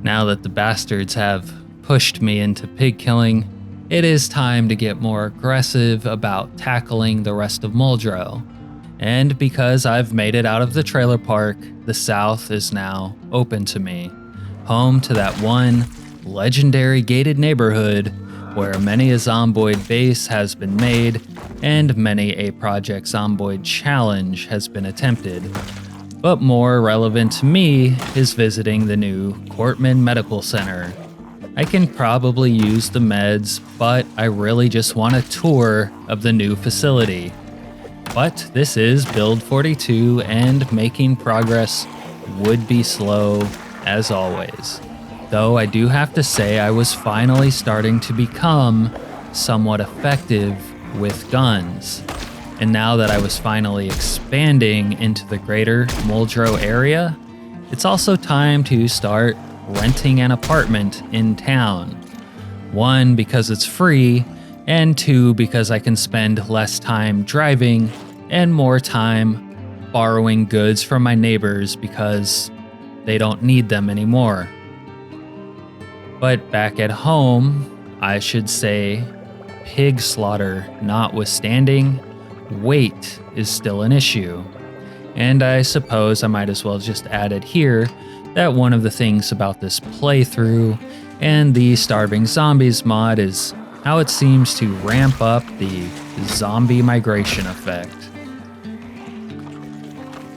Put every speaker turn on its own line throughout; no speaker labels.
Now that the bastards have pushed me into pig killing, it is time to get more aggressive about tackling the rest of Muldraugh. And because I've made it out of the trailer park, the South is now open to me, home to that one legendary gated neighborhood where many a Zomboid base has been made and many a Project Zomboid challenge has been attempted. But more relevant to me is visiting the new Cortman Medical Center. I can probably use the meds, but I really just want a tour of the new facility. But this is Build 42 and making progress would be slow as always. Though I do have to say I was finally starting to become somewhat effective with guns. And now that I was finally expanding into the greater Muldraugh area, it's also time to start renting an apartment in town. One, because it's free, and two, because I can spend less time driving and more time borrowing goods from my neighbors because they don't need them anymore. But back at home, I should say, pig slaughter notwithstanding, weight is still an issue. And I suppose I might as well just add it here that one of the things about this playthrough and the Starving Zombies mod is how it seems to ramp up the zombie migration effect.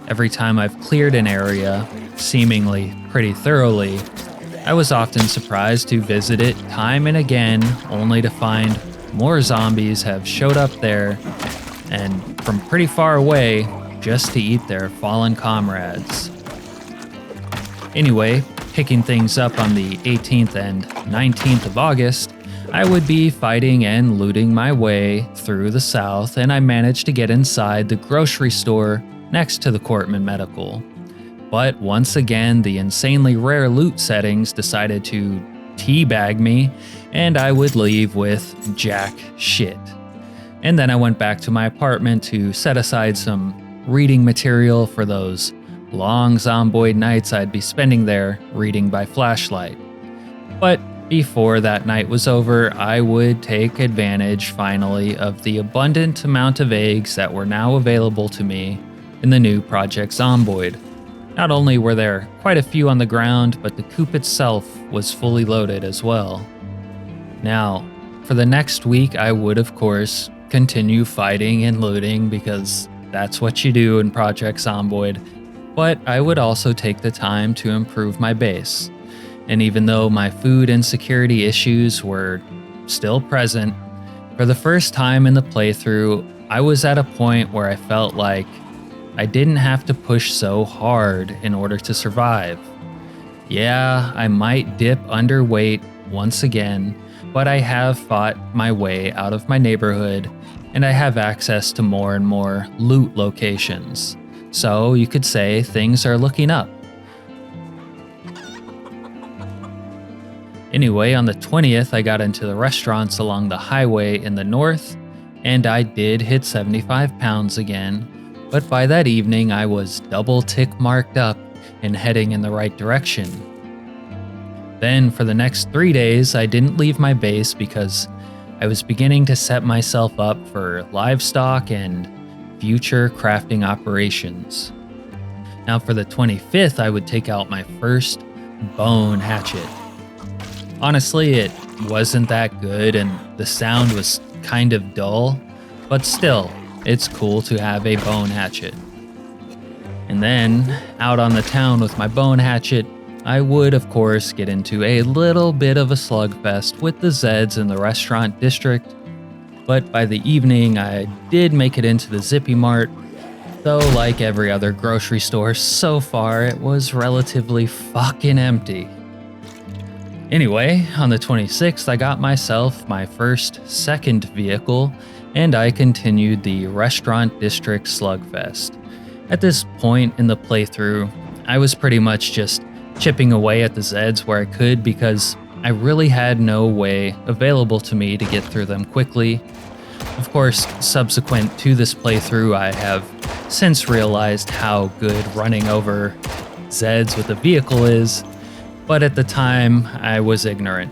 Every time I've cleared an area, seemingly pretty thoroughly, I was often surprised to visit it time and again, only to find more zombies have showed up there, and from pretty far away, just to eat their fallen comrades. Anyway, picking things up on the 18th and 19th of August, I would be fighting and looting my way through the South, and I managed to get inside the grocery store next to the Cortman Medical. But once again, the insanely rare loot settings decided to teabag me, and I would leave with jack shit. And then I went back to my apartment to set aside some reading material for those long Zomboid nights I'd be spending there reading by flashlight. But before that night was over, I would take advantage finally of the abundant amount of eggs that were now available to me in the new Project Zomboid. Not only were there quite a few on the ground, but the coop itself was fully loaded as well. Now, for the next week, I would of course continue fighting and looting because that's what you do in Project Zomboid, but I would also take the time to improve my base. And even though my food insecurity issues were still present, for the first time in the playthrough, I was at a point where I felt like I didn't have to push so hard in order to survive. Yeah, I might dip underweight once again, but I have fought my way out of my neighborhood, and I have access to more and more loot locations. So you could say things are looking up. Anyway, on the 20th, I got into the restaurants along the highway in the north, and I did hit 75 pounds again. But by that evening, I was double tick marked up and heading in the right direction. Then for the next 3 days, I didn't leave my base because I was beginning to set myself up for livestock and future crafting operations. Now for the 25th, I would take out my first bone hatchet. Honestly, it wasn't that good and the sound was kind of dull, but still, it's cool to have a bone hatchet. And then, out on the town with my bone hatchet, I would of course get into a little bit of a slugfest with the Zeds in the restaurant district, but by the evening I did make it into the Zippy Mart, though like every other grocery store so far, it was relatively fucking empty. Anyway, on the 26th I got myself my second vehicle, and I continued the restaurant district slugfest. At this point in the playthrough, I was pretty much just chipping away at the Zeds where I could because I really had no way available to me to get through them quickly. Of course, subsequent to this playthrough, I have since realized how good running over Zeds with a vehicle is, but at the time, I was ignorant.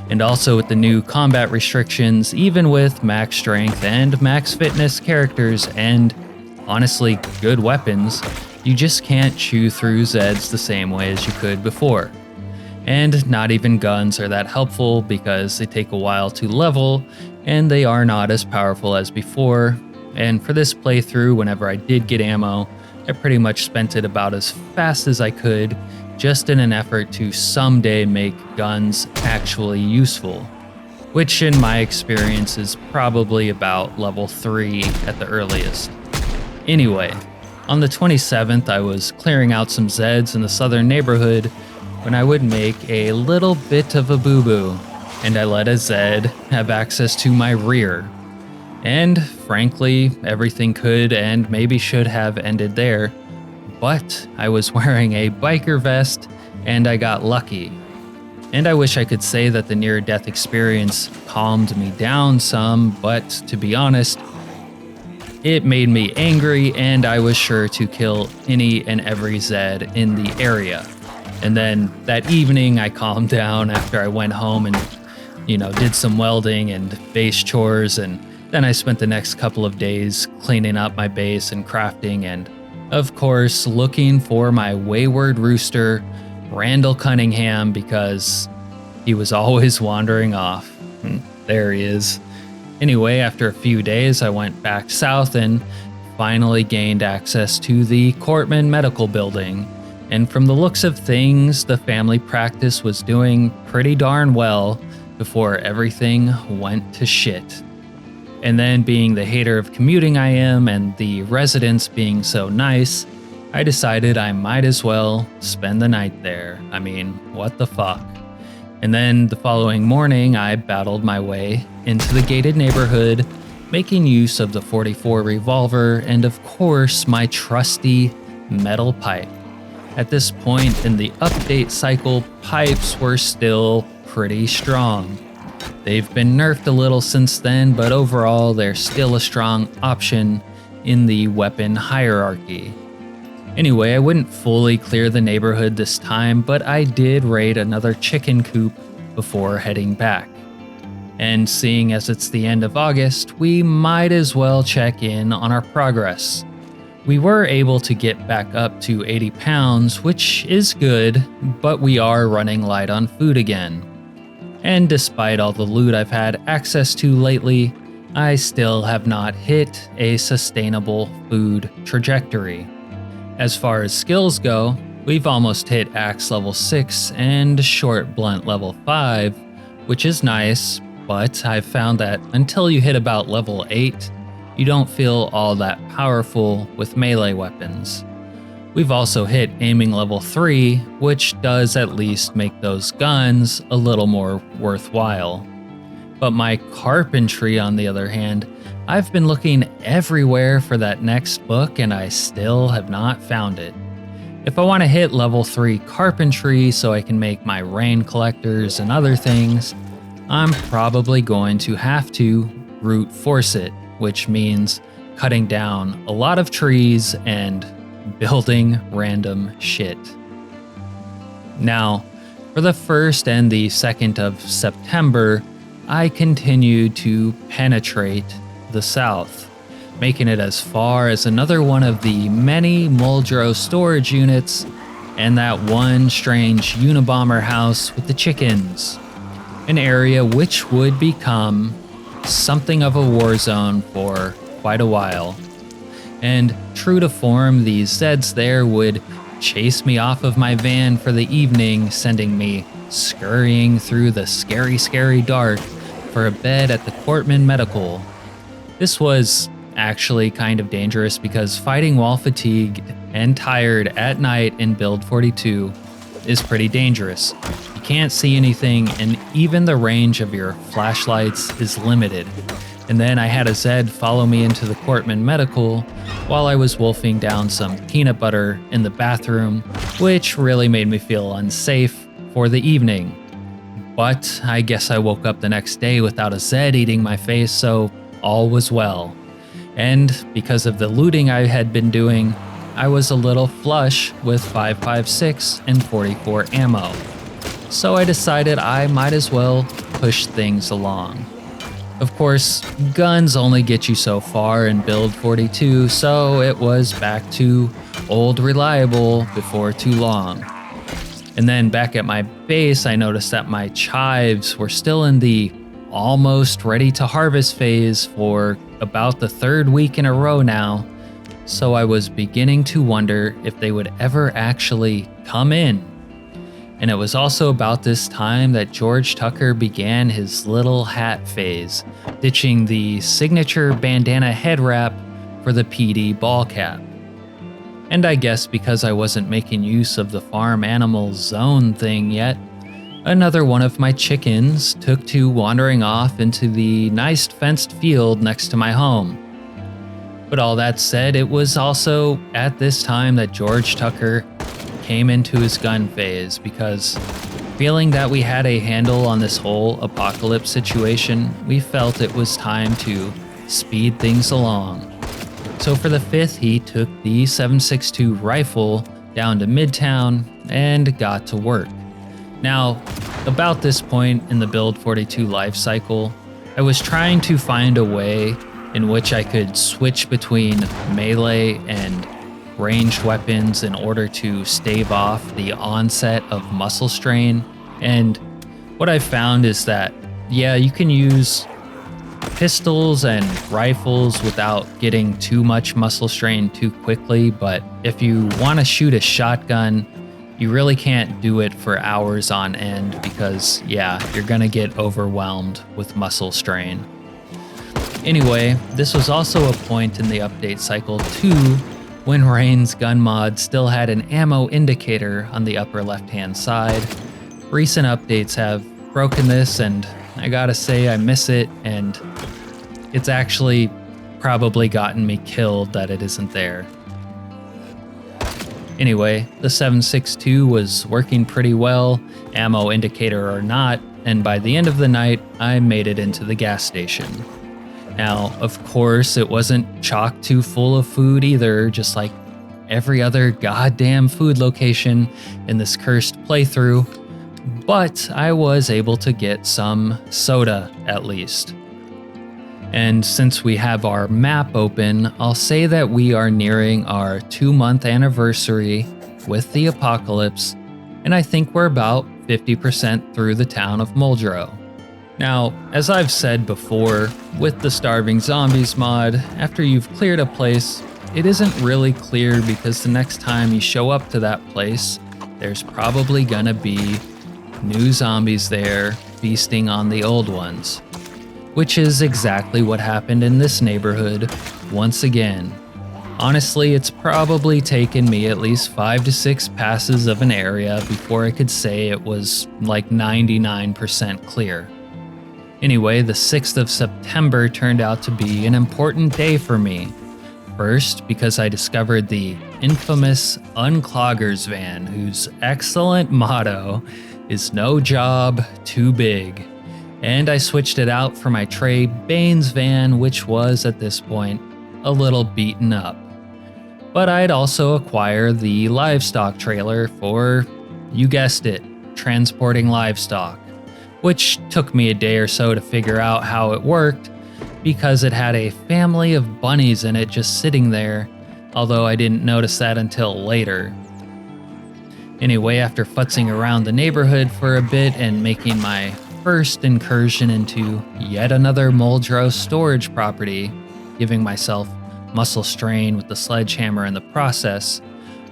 And also with the new combat restrictions, even with max strength and max fitness characters and, honestly, good weapons, you just can't chew through Zeds the same way as you could before. And not even guns are that helpful because they take a while to level, and they are not as powerful as before. And for this playthrough, whenever I did get ammo, I pretty much spent it about as fast as I could, just in an effort to someday make guns actually useful, which in my experience is probably about level 3 at the earliest. Anyway, on the 27th I was clearing out some Zeds in the southern neighborhood when I would make a little bit of a boo-boo, and I let a Zed have access to my rear. And frankly, everything could and maybe should have ended there, but I was wearing a biker vest and I got lucky. And I wish I could say that the near-death experience calmed me down some, but to be honest, it made me angry and I was sure to kill any and every Zed in the area. And then that evening I calmed down after I went home and, did some welding and base chores, and then I spent the next couple of days cleaning up my base and crafting and, of course, looking for my wayward rooster, Randall Cunningham, because he was always wandering off. There he is. Anyway, after a few days, I went back south and finally gained access to the Cortman Medical Building. And from the looks of things, the family practice was doing pretty darn well before everything went to shit. And then, being the hater of commuting I am and the residents being so nice, I decided I might as well spend the night there. I mean, what the fuck? And then the following morning, I battled my way into the gated neighborhood, making use of the .44 revolver and, of course, my trusty metal pipe. At this point in the update cycle, pipes were still pretty strong. They've been nerfed a little since then, but overall they're still a strong option in the weapon hierarchy. Anyway, I wouldn't fully clear the neighborhood this time, but I did raid another chicken coop before heading back. And seeing as it's the end of August, we might as well check in on our progress. We were able to get back up to 80 pounds, which is good, but we are running light on food again. And despite all the loot I've had access to lately, I still have not hit a sustainable food trajectory. As far as skills go, we've almost hit axe level 6 and short blunt level 5, which is nice, but I've found that until you hit about level 8, you don't feel all that powerful with melee weapons. We've also hit aiming level 3, which does at least make those guns a little more worthwhile. But my carpentry, on the other hand, I've been looking everywhere for that next book and I still have not found it. If I want to hit level 3 carpentry so I can make my rain collectors and other things, I'm probably going to have to brute force it, which means cutting down a lot of trees and building random shit. Now, for the 1st and the 2nd of September, I continued to penetrate the south, making it as far as another one of the many Muldraugh storage units and that one strange Unabomber house with the chickens, an area which would become something of a war zone for quite a while. And true to form, the Zeds there would chase me off of my van for the evening, sending me scurrying through the scary dark for a bed at the Cortman Medical. This was actually kind of dangerous because fighting while fatigued and tired at night in Build 42 is pretty dangerous. You can't see anything, and even the range of your flashlights is limited. And then I had a Zed follow me into the Cortman Medical while I was wolfing down some peanut butter in the bathroom, which really made me feel unsafe for the evening. But I guess I woke up the next day without a Zed eating my face, so all was well. And because of the looting I had been doing, I was a little flush with 5.56 and .44 ammo. so I decided I might as well push things along. Of course, guns only get you so far in Build 42, so it was back to old reliable before too long. And then back at my base, I noticed that my chives were still in the almost ready to harvest phase for about the 3rd week in a row now, so I was beginning to wonder if they would ever actually come in. And it was also about this time that George Tucker began his little hat phase, ditching the signature bandana head wrap for the PD ball cap. And I guess because I wasn't making use of the farm animal zone thing yet, another one of my chickens took to wandering off into the nice fenced field next to my home. But all that said, it was also at this time that George Tucker came into his gun phase, because feeling that we had a handle on this whole apocalypse situation, we felt it was time to speed things along. So for the 5th, he took the 7.62 rifle down to Midtown and got to work. Now, about this point in the Build 42 life cycle, I was trying to find a way in which I could switch between melee and ranged weapons in order to stave off the onset of muscle strain. And what I found is that, yeah, you can use pistols and rifles without getting too much muscle strain too quickly, but if you want to shoot a shotgun, you really can't do it for hours on end because, yeah, you're gonna get overwhelmed with muscle strain. Anyway, this was also a point in the update cycle too, when Rain's gun mod still had an ammo indicator on the upper left-hand side. Recent updates have broken this, and I gotta say I miss it, and it's actually probably gotten me killed that it isn't there. Anyway, the 7.62 was working pretty well, ammo indicator or not, and by the end of the night, I made it into the gas station. Now, of course, it wasn't chock too full of food either, just like every other goddamn food location in this cursed playthrough, but I was able to get some soda at least. And since we have our map open, I'll say that we are nearing our 2-month anniversary with the apocalypse, and I think we're about 50% through the town of Muldraugh. Now, as I've said before, with the Starving Zombies mod, after you've cleared a place, it isn't really clear because the next time you show up to that place, there's probably gonna be new zombies there feasting on the old ones. Which is exactly what happened in this neighborhood once again. Honestly, it's probably taken me at least 5 to 6 passes of an area before I could say it was like 99% clear. Anyway, the 6th of September turned out to be an important day for me. First, because I discovered the infamous Uncloggers van, whose excellent motto is "No job too big." And I switched it out for my Trey Baines van, which was, at this point, a little beaten up. But I'd also acquire the livestock trailer for, you guessed it, transporting livestock, which took me a day or so to figure out how it worked, because it had a family of bunnies in it just sitting there, although I didn't notice that until later. Anyway, after futzing around the neighborhood for a bit and making my first incursion into yet another Muldraugh storage property, giving myself muscle strain with the sledgehammer in the process,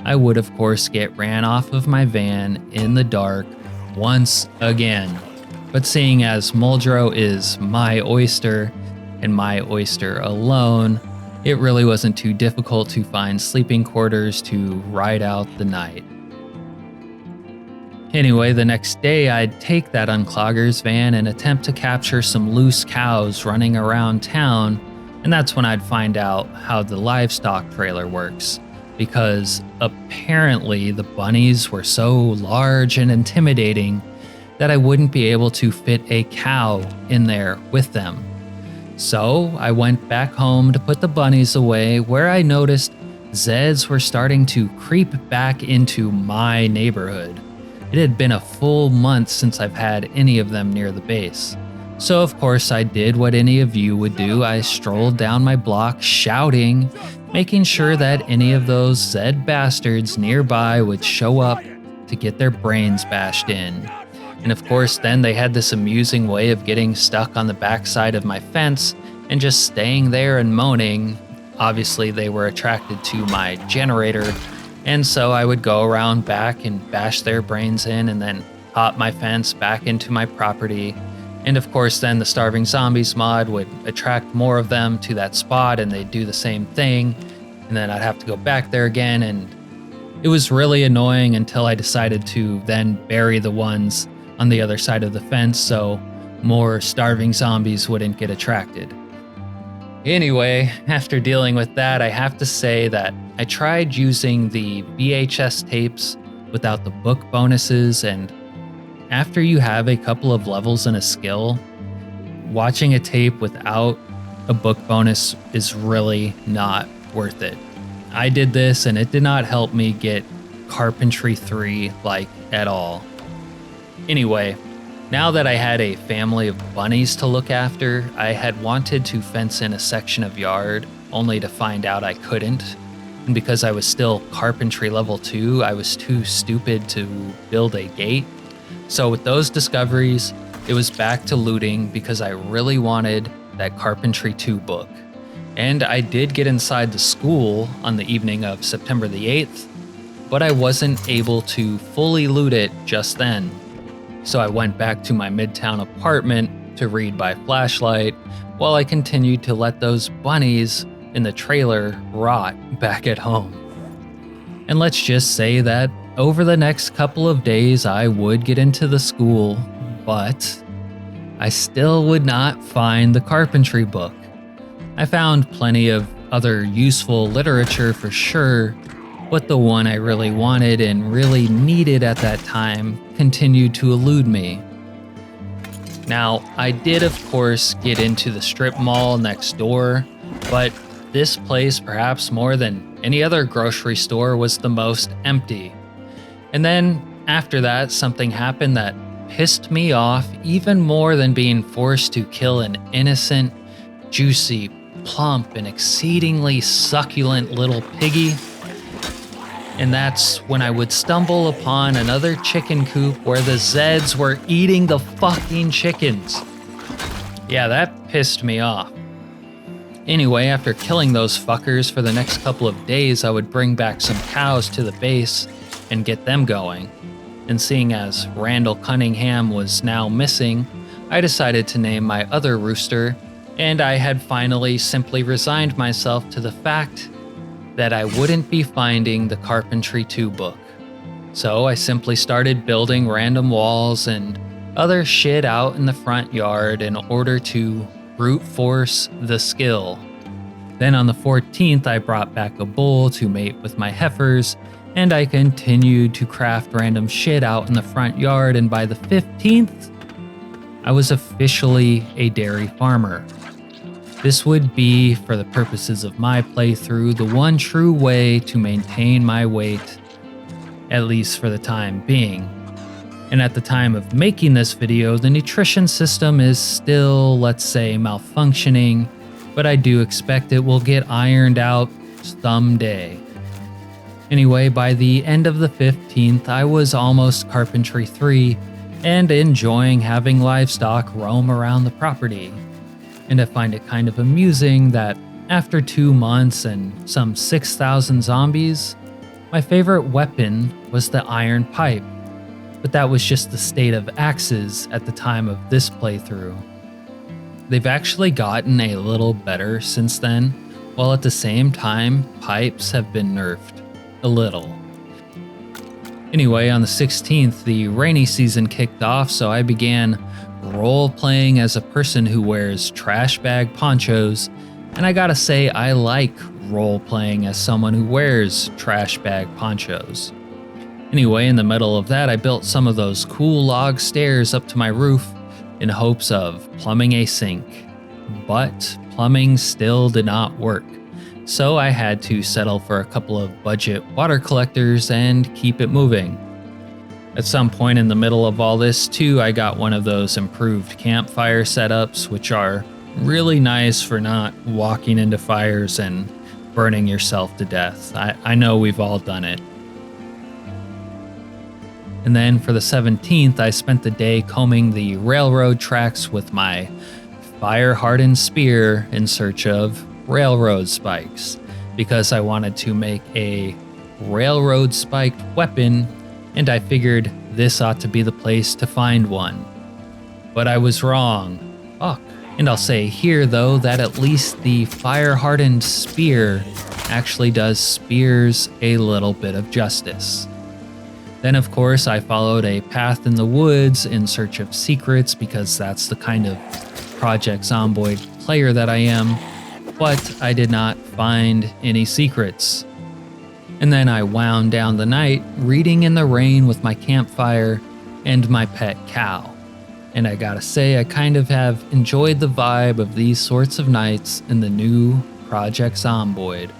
I would of course get ran off of my van in the dark once again. But seeing as Muldraugh is my oyster, and my oyster alone, it really wasn't too difficult to find sleeping quarters to ride out the night. Anyway, the next day I'd take that Uncloggers van and attempt to capture some loose cows running around town, and that's when I'd find out how the livestock trailer works, because apparently the bunnies were so large and intimidating that I wouldn't be able to fit a cow in there with them. So I went back home to put the bunnies away, where I noticed Zeds were starting to creep back into my neighborhood. It had been a full month since I've had any of them near the base. So of course I did what any of you would do. I strolled down my block shouting, making sure that any of those Zed bastards nearby would show up to get their brains bashed in. And of course then they had this amusing way of getting stuck on the backside of my fence and just staying there and moaning. Obviously they were attracted to my generator, and so I would go around back and bash their brains in and then hop my fence back into my property. And of course then the Starving Zombies mod would attract more of them to that spot and they'd do the same thing. And then I'd have to go back there again, and it was really annoying until I decided to then bury the ones on the other side of the fence so more Starving Zombies wouldn't get attracted. Anyway, after dealing with that, I have to say that I tried using the VHS tapes without the book bonuses, and after you have a couple of levels in a skill, watching a tape without a book bonus is really not worth it. I did this and it did not help me get Carpentry 3 like at all. Anyway, now that I had a family of bunnies to look after, I had wanted to fence in a section of yard, only to find out I couldn't. And because I was still Carpentry level 2, I was too stupid to build a gate. So with those discoveries, it was back to looting because I really wanted that Carpentry 2 book. And I did get inside the school on the evening of September the 8th, but I wasn't able to fully loot it just then. So I went back to my Midtown apartment to read by flashlight while I continued to let those bunnies in the trailer rot back at home. And let's just say that over the next couple of days I would get into the school, but I still would not find the Carpentry book. I found plenty of other useful literature for sure, but the one I really wanted and really needed at that time continued to elude me. Now, I did of course get into the strip mall next door, but this place, perhaps more than any other grocery store, was the most empty. And then after that, something happened that pissed me off even more than being forced to kill an innocent, juicy, plump, and exceedingly succulent little piggy. And that's when I would stumble upon another chicken coop where the Zeds were eating the fucking chickens. Yeah, that pissed me off. Anyway, after killing those fuckers for the next couple of days, I would bring back some cows to the base and get them going. And seeing as Randall Cunningham was now missing, I decided to name my other rooster, and I had finally simply resigned myself to the fact that I wouldn't be finding the Carpentry 2 book. So I simply started building random walls and other shit out in the front yard in order to brute force the skill. Then on the 14th, I brought back a bull to mate with my heifers, and I continued to craft random shit out in the front yard, and by the 15th, I was officially a dairy farmer. This would be, for the purposes of my playthrough, the one true way to maintain my weight, at least for the time being. And at the time of making this video, the nutrition system is still, let's say, malfunctioning, but I do expect it will get ironed out someday. Anyway, by the end of the 15th, I was almost Carpentry 3 and enjoying having livestock roam around the property. And I find it kind of amusing that after 2 months and some 6,000 zombies, my favorite weapon was the iron pipe, but that was just the state of axes at the time of this playthrough. They've actually gotten a little better since then, while at the same time, pipes have been nerfed a little. Anyway, on the 16th, the rainy season kicked off, so I began role-playing as a person who wears trash bag ponchos, and I gotta say I like role-playing as someone who wears trash bag ponchos. Anyway, in the middle of that, I built some of those cool log stairs up to my roof in hopes of plumbing a sink, but plumbing still did not work, so I had to settle for a couple of budget water collectors and keep it moving. At some point in the middle of all this too, I got one of those improved campfire setups, which are really nice for not walking into fires and burning yourself to death. I know we've all done it. And then for the 17th, I spent the day combing the railroad tracks with my fire-hardened spear in search of railroad spikes, because I wanted to make a railroad spiked weapon, and I figured this ought to be the place to find one. But I was wrong. Fuck. And I'll say here though that at least the fire-hardened spear actually does spears a little bit of justice. Then of course I followed a path in the woods in search of secrets, because that's the kind of Project Zomboid player that I am, but I did not find any secrets. And then I wound down the night reading in the rain with my campfire and my pet cow. And I gotta say, I kind of have enjoyed the vibe of these sorts of nights in the new Project Zomboid.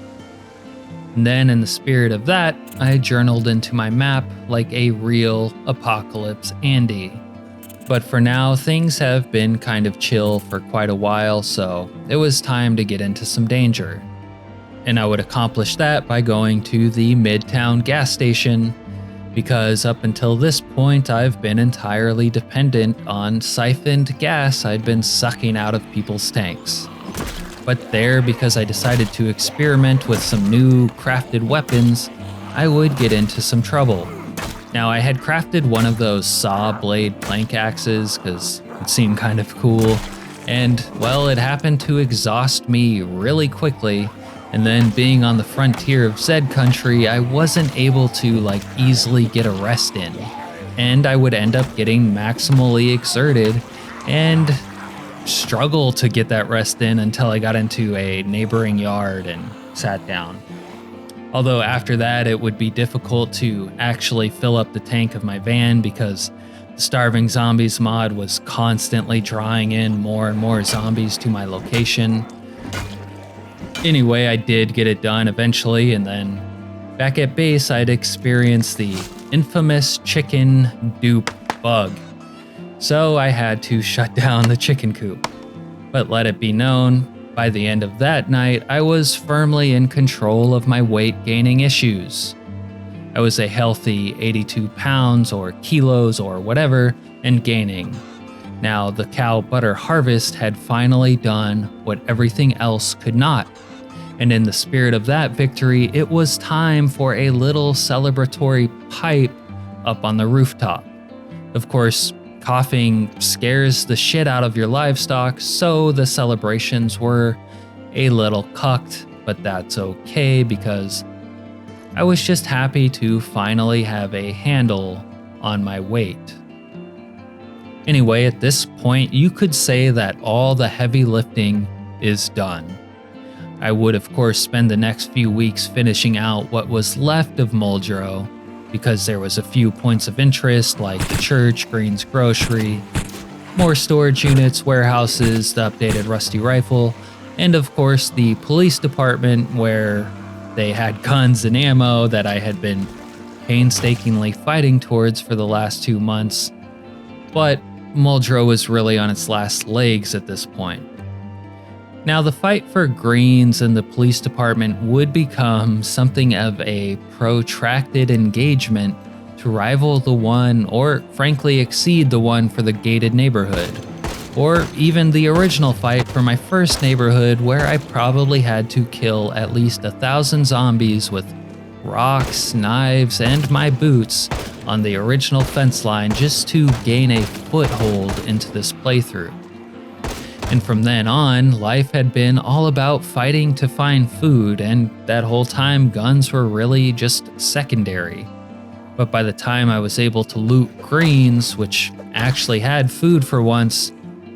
And then in the spirit of that, I journaled into my map like a real Apocalypse Andy. But for now, things have been kind of chill for quite a while, so it was time to get into some danger. And I would accomplish that by going to the Midtown gas station, because up until this point I've been entirely dependent on siphoned gas I'd been sucking out of people's tanks. But there, because I decided to experiment with some new crafted weapons, I would get into some trouble. Now, I had crafted one of those saw blade plank axes because it seemed kind of cool, and well, it happened to exhaust me really quickly. And then being on the frontier of Zed country, I wasn't able to easily get a rest in. And I would end up getting maximally exerted and struggle to get that rest in until I got into a neighboring yard and sat down. Although after that, it would be difficult to actually fill up the tank of my van, because the Starving Zombies mod was constantly drawing in more and more zombies to my location. Anyway, I did get it done eventually, and then back at base, I'd experienced the infamous chicken dupe bug. So I had to shut down the chicken coop. But let it be known, by the end of that night, I was firmly in control of my weight gaining issues. I was a healthy 82 pounds or kilos or whatever, and gaining. Now, the cow butter harvest had finally done what everything else could not. And in the spirit of that victory, it was time for a little celebratory pipe up on the rooftop. Of course, coughing scares the shit out of your livestock, so the celebrations were a little cucked, but that's okay because I was just happy to finally have a handle on my weight. Anyway, at this point, you could say that all the heavy lifting is done. I would, of course, spend the next few weeks finishing out what was left of Muldraugh, because there was a few points of interest like the church, Green's Grocery, more storage units, warehouses, the updated rusty rifle, and of course the police department, where they had guns and ammo that I had been painstakingly fighting towards for the last 2 months. But Muldraugh was really on its last legs at this point. Now, the fight for Greens and the police department would become something of a protracted engagement to rival the one, or frankly exceed the one for the gated neighborhood, or even the original fight for my first neighborhood, where I probably had to kill at least 1,000 zombies with rocks, knives, and my boots on the original fence line just to gain a foothold into this playthrough. And from then on, life had been all about fighting to find food, and that whole time guns were really just secondary. But by the time I was able to loot Greens, which actually had food for once,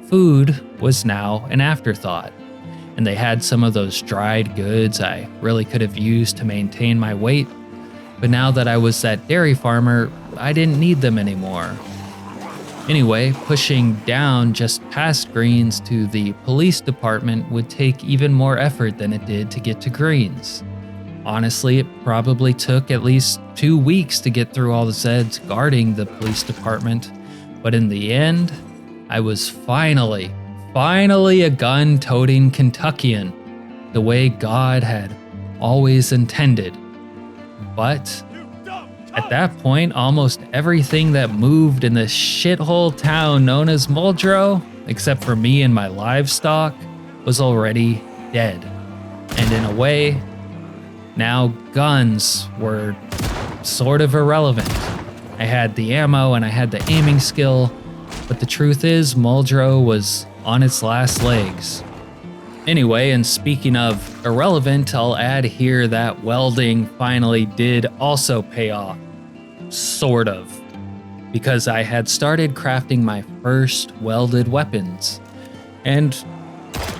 food was now an afterthought. And they had some of those dried goods I really could have used to maintain my weight. But now that I was that dairy farmer, I didn't need them anymore. Anyway, pushing down just past Greens to the police department would take even more effort than it did to get to Greens. Honestly, it probably took at least 2 weeks to get through all the Zeds guarding the police department, but in the end, I was finally a gun-toting Kentuckian, the way God had always intended. But at that point, almost everything that moved in this shithole town known as Muldraugh, except for me and my livestock, was already dead. And in a way, now guns were sort of irrelevant. I had the ammo and I had the aiming skill, but the truth is Muldraugh was on its last legs. Anyway, and speaking of irrelevant, I'll add here that welding finally did also pay off. Sort of. Because I had started crafting my first welded weapons. And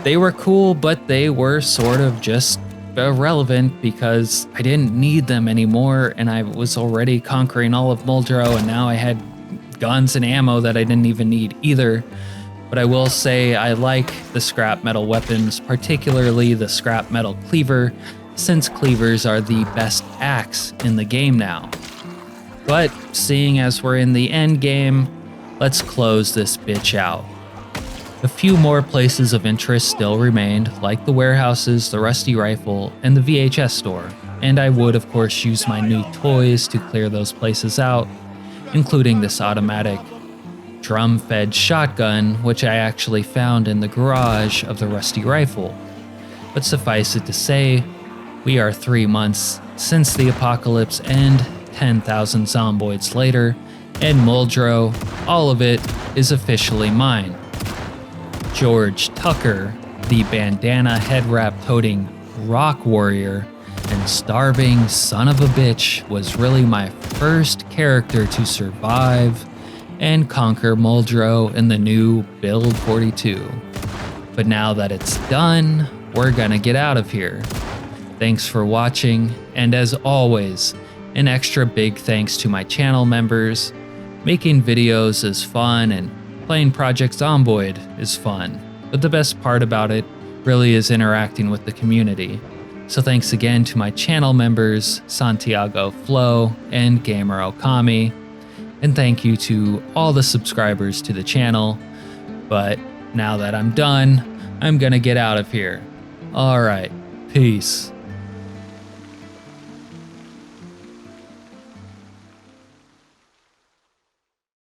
they were cool, but they were sort of just irrelevant because I didn't need them anymore, and I was already conquering all of Muldraugh, and now I had guns and ammo that I didn't even need either. But I will say I like the scrap metal weapons, particularly the scrap metal cleaver, since cleavers are the best axe in the game now. But seeing as we're in the end game, let's close this bitch out. A few more places of interest still remained, like the warehouses, the rusty rifle, and the VHS store, and I would of course use my new toys to clear those places out, including this automatic drum-fed shotgun, which I actually found in the garage of the rusty rifle. But suffice it to say, we are 3 months since the apocalypse and 10,000 zomboids later, and Muldraugh, all of it, is officially mine. George Tucker, the bandana head wrap toting rock warrior and starving son of a bitch, was really my first character to survive and conquer Muldraugh in the new Build 42. But now that it's done, we're gonna get out of here. Thanks for watching, and as always, an extra big thanks to my channel members. Making videos is fun and playing Project Zomboid is fun, but the best part about it really is interacting with the community. So thanks again to my channel members, Santiago Flo and Gamer Okami, and thank you to all the subscribers to the channel. But now that I'm done, I'm gonna get out of here. Alright, peace.